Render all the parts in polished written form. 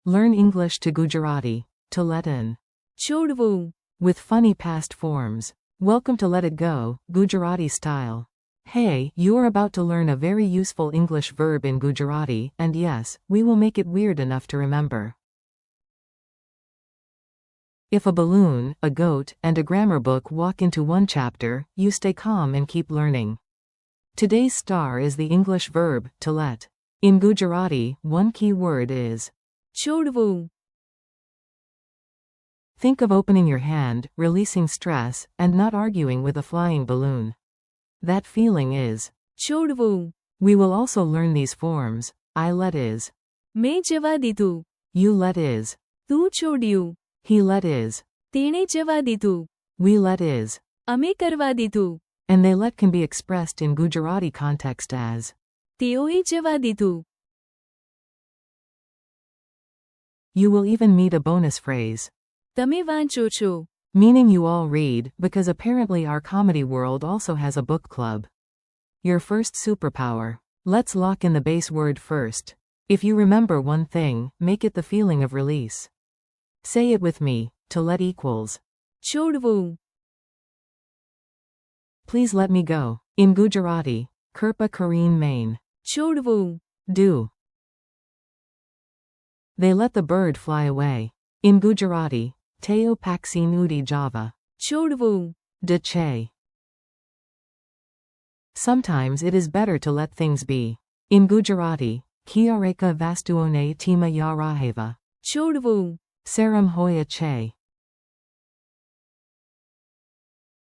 Learn English to Gujarati. To let in. છોડવું. With funny past forms. Welcome to Let It Go, Gujarati style. Hey, you are about to learn a very useful English verb in Gujarati, and yes, we will make it weird enough to remember. If a balloon, a goat, and a grammar book walk into one chapter, you stay calm and keep learning. Today's star is the English verb, to let. In Gujarati, one key word is છોડવું. Think of opening your hand, releasing stress, and not arguing with a flying balloon. That feeling is છોડવું. We will also learn these forms. I let is. મેં જવા દીધું. You let is. તું છોડ્યું. He let is. તેણે જવા દીધું. We let is. અમે કરવા દીધું. And they let can be expressed in Gujarati context as તેઓએ જવા દીધું. You will even meet a bonus phrase. તમે વાંચો છો. Meaning you all read, because apparently our comedy world also has a book club. Your first superpower. Let's lock in the base word first. If you remember one thing, make it the feeling of release. Say it with me. To let equals છોડવું. Please let me go. In Gujarati, Kirpa Kareen Main. છોડવું. Do. They let the bird fly away. In Gujarati, Teo Paksin Udi Java. છોડવું. De che. Sometimes it is better to let things be. In Gujarati, Kiareka Vastuone Tima Ya Raheva. છોડવું. Saram Hoya Che.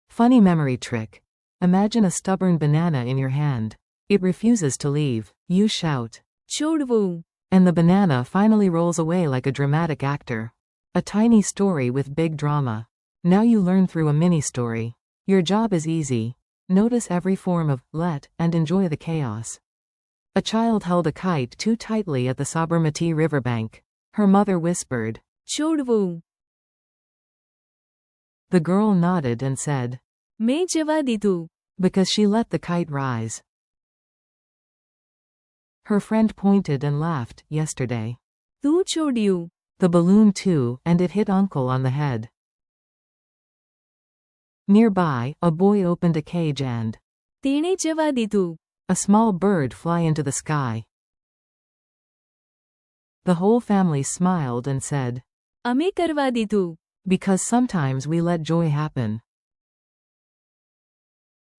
Funny memory trick. Imagine a stubborn banana in your hand. It refuses to leave. You shout. છોડવું. And the banana finally rolls away like a dramatic actor. A tiny story with big drama. Now you learn through a mini story. Your job is easy. Notice every form of let and enjoy the chaos. A child held a kite too tightly at the Sabarmati riverbank. Her mother whispered. છોડવું. The girl nodded and said. મેં જવા દીધું. Because she let the kite rise. Her friend pointed and laughed. Yesterday. તું છોડ્યું. The balloon too, and it hit uncle on the head. Nearby, a boy opened a cage and તેણે જવા દીધું. a small bird fly into the sky. The whole family smiled and said, અમે કરવા દીધું. Because sometimes we let joy happen.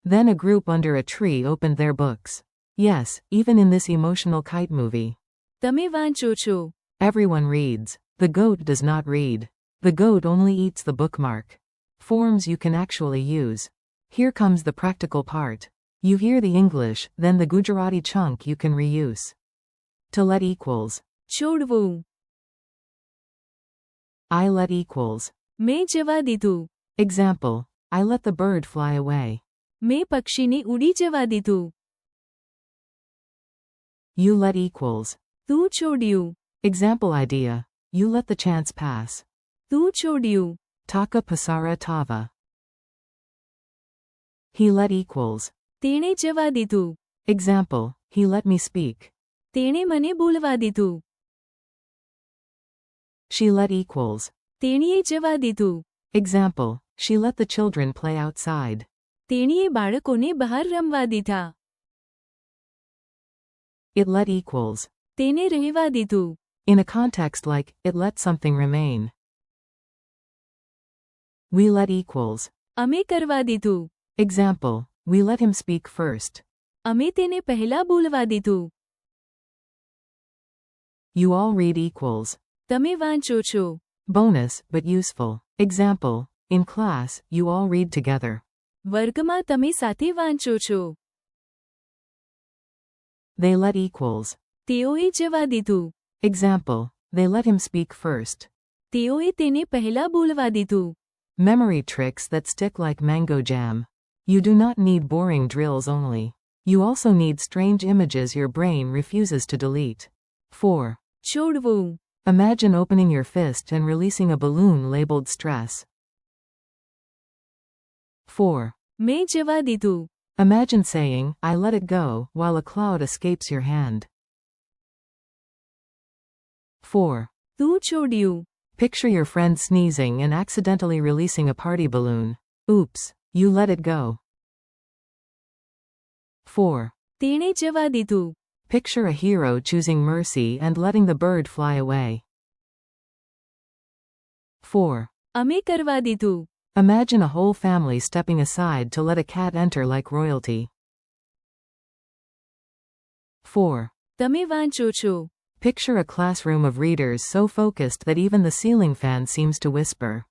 Then a group under a tree opened their books. Yes, even in this emotional kite movie. તમે વાંચો છો. Everyone reads. The goat does not read. The goat only eats the bookmark. Forms you can actually use. Here comes the practical part. You hear the English, then the Gujarati chunk you can reuse. To let equals છોડવું. I let equals. મેં જવા દીધું. Example. I let the bird fly away. મેં પક્ષીને ઉડી જવા દીધું. You let equals. તું છોડ્યું. Example idea. You let the chance pass. તું છોડ્યું. Taka pasara tava. He let equals. તેણે જવા દીધું. Example. He let me speak. તેણે મને બોલવા દીધું. She let equals. તેણીએ જવા દીધું. Example. She let the children play outside. તેણીએ બાળકોને બહાર રમવા દીધા. It let equals. તેને રહેવા દીધું. In a context like, it let something remain. We let equals. અમે કરવા દીધું. Example. We let him speak first. અમે તેને પહેલા બોલવા દીધું. You all read equals. તમે વાંચો છો. Bonus, but useful. Example. In class, you all read together. વર્ગમાં તમે સાથે વાંચો છો. They let equals. તેઓએ જવા દીધું. Example. They let him speak first. તેઓએ તેને પહેલા બોલવા દીધું. Memory tricks that stick like mango jam. You do not need boring drills only. You also need strange images your brain refuses to delete. 4. છોડવું. Imagine opening your fist and releasing a balloon labeled stress. 4. મેં જવા દીધું. Imagine saying, I let it go, while a cloud escapes your hand. 4. તું છોડ્યું. Picture your friend sneezing and accidentally releasing a party balloon. Oops, you let it go. 4. તેણે જવા દીધું. Picture a hero choosing mercy and letting the bird fly away. 4. અમે કરવા દીધું. Imagine a whole family stepping aside to let a cat enter like royalty. 4. તમે વાંચો છો. Picture a classroom of readers so focused that even the ceiling fan seems to whisper.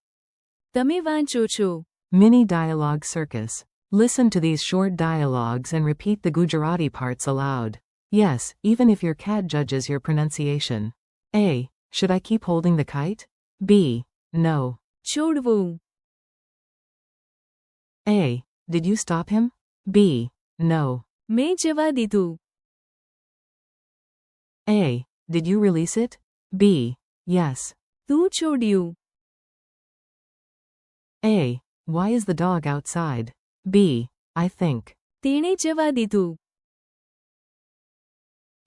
તમે વાંચો છો. Mini dialogue circus. Listen to these short dialogues and repeat the Gujarati parts aloud. Yes, even if your cat judges your pronunciation. A. Should I keep holding the kite? B. No. છોડવું. A. Did you stop him? B. No. મેં જવા દીધું. A. Did you release it? B. Yes. તું છોડ્યું. A. Why is the dog outside? B. I think. તેણે જવા દીધું.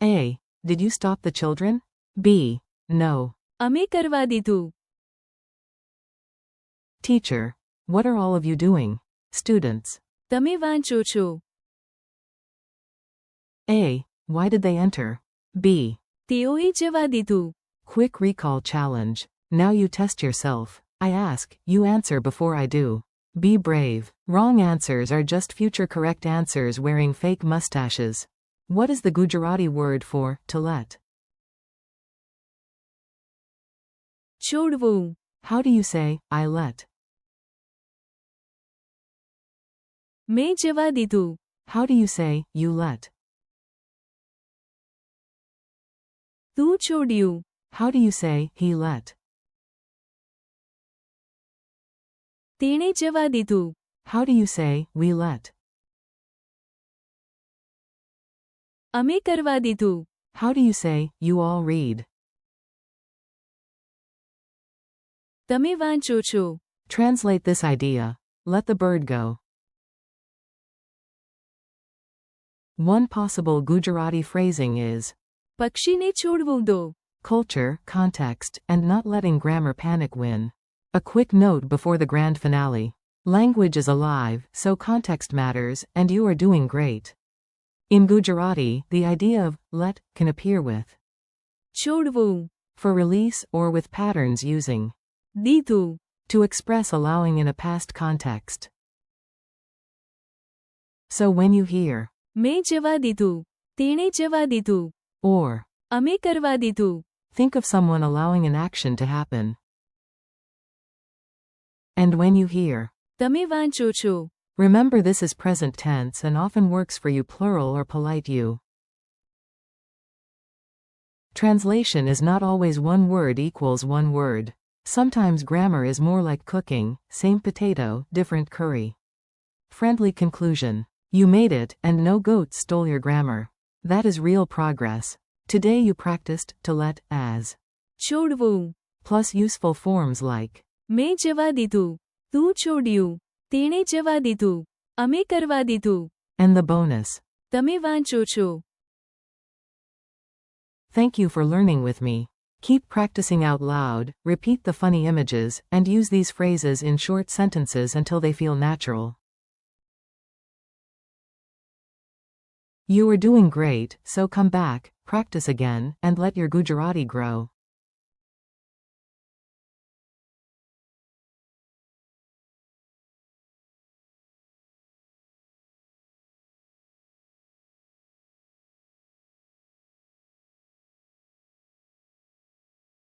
A. Did you stop the children? B. No. અમે કરવા દીધું. Teacher. What are all of you doing? Students. તમે વાંચો છો. A. Why did they enter? B. તેઓએ જવા દીધું. Quick recall challenge. Now you test yourself. I ask, you answer before I do. Be brave. Wrong answers are just future correct answers wearing fake mustaches. What is the Gujarati word for to let? છોડવું. How do you say, I let? મેં જવા દીધું. How do you say, you let? તું છોડ્યું. How do you say, he let? તેણે જવા દીધું. How do you say, we let? અમે કરવા દીધું. How do you say, you all read? તમે વાંચો છો. Translate this idea. Let the bird go. One possible Gujarati phrasing is પક્ષીને છોડવું દો. culture, context, and not letting grammar panic win. A quick note before the grand finale. Language is alive, so context matters, and you are doing great. In Gujarati, the idea of let can appear with છોડવું. for release or with patterns using દીધું. to express allowing in a past context. So when you hear મેં જવા દીધું. તેણે જવા દીધું. or અમે કરવા દીધું. think of someone allowing an action to happen. And when you hear તમે વાંચો છો. remember this is present tense and often works for you plural or polite you. Translation is not always one word equals one word. Sometimes grammar is more like cooking, same potato, different curry. Friendly conclusion. You made it, and no goats stole your grammar. That is real progress. Today you practiced to let as છોડવું. plus useful forms like મેં જવા દીધું. તું છોડ્યું. તેણે જવા દીધું. અમે કરવા દીધું. and the bonus. તમે વાંચો છો. Thank you for learning with me. Keep practicing out loud, repeat the funny images, and use these phrases in short sentences until they feel natural. You are doing great, so come back, practice again, and let your Gujarati grow.